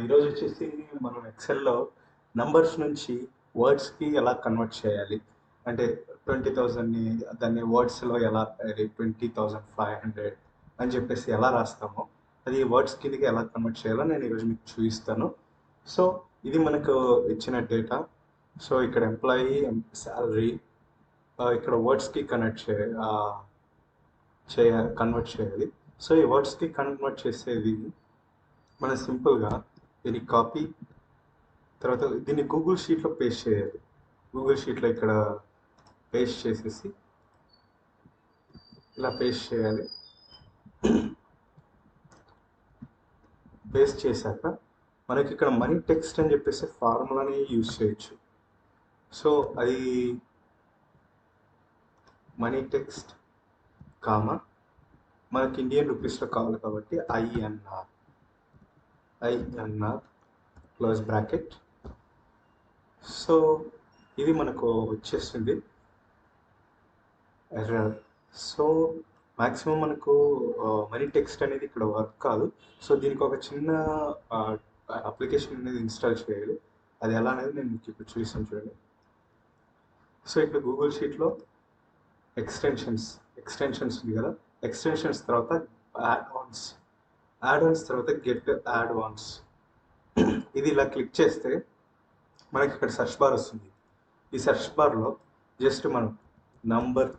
ఈరోజు వచ్చేసి మనం ఎక్సెల్‌లో నంబర్స్ నుంచి వర్డ్స్‌కి ఎలా కన్వర్ట్ చేయాలి? అంటే 20,000ని దాన్ని వర్డ్స్‌లో ఎలా అది 20,500 అని చెప్పేసి ఎలా రాస్తామో, అది వర్డ్స్ కిందకి ఎలా కన్వర్ట్ చేయాలో నేను ఈరోజు మీకు చూపిస్తాను. సో, ఇది మనకు ఇచ్చిన డేటా. సో, ఇక్కడ ఎంప్లాయీ, సాలరీ ఇక్కడ వర్డ్స్‌కి కన్వర్ట్ చేయాలి. సో, ఈ వర్డ్స్‌కి కన్వర్ట్ చేసేది మనం సింపుల్‌గా దీన్ని కాపీ తర్వాత దీన్ని గూగుల్ షీట్‌లో పేస్ట్ చేయాలి. గూగుల్ షీట్‌లో ఇక్కడ పేస్ట్ చేసేసి ఇలా పేస్ట్ చేయాలి. పేస్ట్ చేశాక మనకి ఇక్కడ మనీ టెక్స్ట్ అని చెప్పేసి ఫార్ములాని యూజ్ చేయొచ్చు. సో అది మనీ టెక్స్ట్ కామా మనకి ఇండియన్ రూపీస్లో కావాలి కాబట్టి ఐఎన్ఆర్ క్లోజ్ బ్రాకెట్. సో ఇది మనకు వచ్చేస్తుంది ఎర్రర్. సో మ్యాక్సిమం మనకు మనీ టెక్స్ట్ అనేది ఇక్కడ వర్క్ కాదు. సో దీనికి ఒక చిన్న అప్లికేషన్ అనేది ఇన్స్టాల్ చేయాలి. అది ఎలా అనేది నేను మీకు ఇప్పుడు చూపిస్తాను చూడండి. సో ఇక్కడ గూగుల్ షీట్లో ఎక్స్టెన్షన్స్ ఉంది కదా, ఎక్స్టెన్షన్స్ తర్వాత యాడ్ ఆన్స్ తర్వాత గెట్ యాడ్ ఆన్స్. ఇది ఇలా క్లిక్ చేస్తే మనకి ఇక్కడ సెర్చ్ బార్ వస్తుంది. ఈ సెర్చ్ బార్లో జస్ట్ మనం నంబర్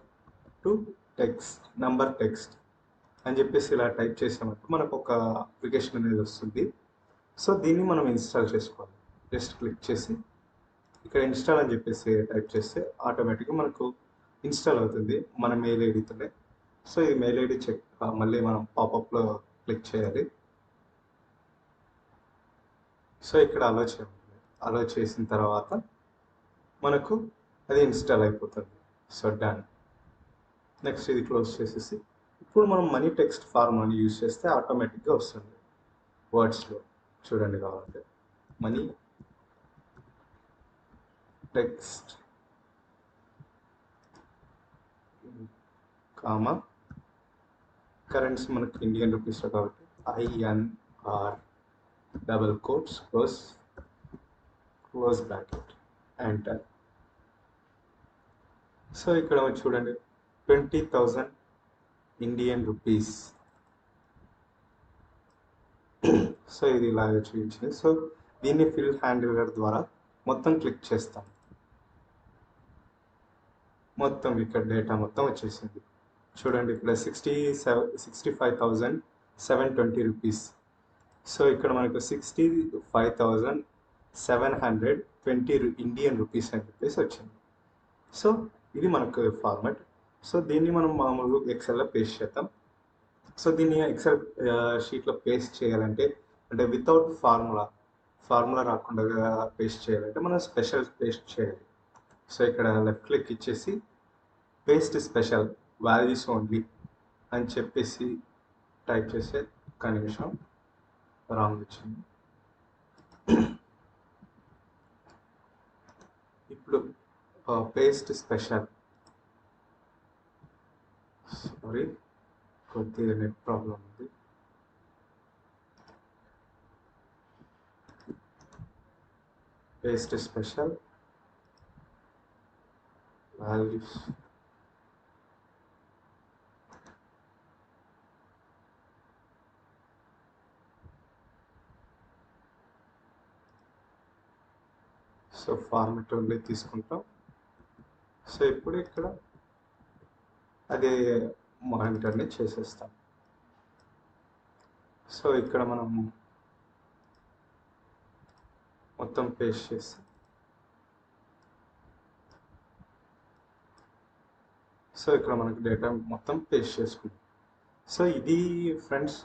టెక్స్ట్ అని చెప్పేసి ఇలా టైప్ చేసామంటే మనకు ఒక అప్లికేషన్ అనేది వస్తుంది. సో దీన్ని మనం ఇన్స్టాల్ చేసుకోవాలి. జస్ట్ క్లిక్ చేసి ఇక్కడ ఇన్స్టాల్ అని చెప్పేసి టైప్ చేస్తే ఆటోమేటిక్గా మనకు ఇన్స్టాల్ అవుతుంది మన మెయిల్ ఐడితోనే. సో ఈ మెయిల్ ఐడి మళ్ళీ మనం పాపప్లో క్లిక్ చేయాలి. సో ఇక్కడ అలో చేసిన తర్వాత మనకు అది ఇన్స్టాల్ అయిపోతుంది. So done. నెక్స్ట్ ఇది క్లోజ్ చేసేసి ఇప్పుడు మనం మనీ టెక్స్ట్ ఫార్ములాని యూజ్ చేస్తే ఆటోమేటిక్గా వస్తుంది వర్డ్స్లో. చూడండి కావాలంటే మనీ టెక్స్ట్ కామా కరెన్సీ మనకు ఇండియన్ రూపీస్లో కాబట్టి INR double quotes close bracket enter. So ఇక్కడ చూడండి 20,000 ఇండియన్ రూపీస్. సో ఇది ఇలాగే చూపించింది. సో దీన్ని ఫిల్ హ్యాండిలర్ ద్వారా మొత్తం క్లిక్ చేస్తాం. మొత్తం ఇక్కడ డేటా మొత్తం వచ్చేసింది. చూడండి ఇక్కడ 65,720 రూపీస్. సో ఇక్కడ మనకు 65,720 ఇండియన్ రూపీస్ అని చెప్పేసి వచ్చింది. సో ఇది మనకు ఫార్మాట్. సో దీన్ని మనం మామూలుగా ఎక్సెల్లో పేస్ట్ చేద్దాం. సో దీన్ని ఎక్సెల్ షీట్లో పేస్ట్ చేయాలంటే అంటే వితౌట్ ఫార్ములా రాకుండా పేస్ట్ చేయాలంటే మనం స్పెషల్ పేస్ట్ చేయాలి. సో ఇక్కడ లెఫ్ట్ క్లిక్ ఇచ్చేసి పేస్ట్ స్పెషల్ వాల్యూస్ ఓన్లీ అని చెప్పేసి టైప్ చేసే ఒక్క నిమిషం రాంగ్ వచ్చింది. ఇప్పుడు పేస్ట్ స్పెషల్, సారీ కొద్దిగా నెట్ ప్రాబ్లం ఉంది. Paste special values so format only తీసుకుంటాం. సో ఇప్పుడు ఇక్కడ అదే మానిటర్ని చేసేస్తాం. సో ఇక్కడ మనం మొత్తం పేస్ట్ చేస్తాం. సో ఇక్కడ మనకు డేటా మొత్తం పేస్ట్ చేసుకుంటాం. సో ఇది ఫ్రెండ్స్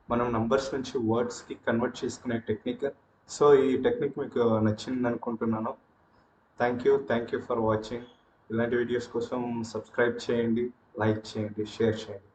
మనం నంబర్స్ నుంచి వర్డ్స్కి కన్వర్ట్ చేసుకునే టెక్నిక్. సో ఈ టెక్నిక్ మీకు నచ్చింది అనుకుంటున్నాను. Thank you for watching. ఇలాంటి వీడియోస్ కోసం సబ్స్క్రైబ్ చేయండి, లైక్ చేయండి, షేర్ చేయండి.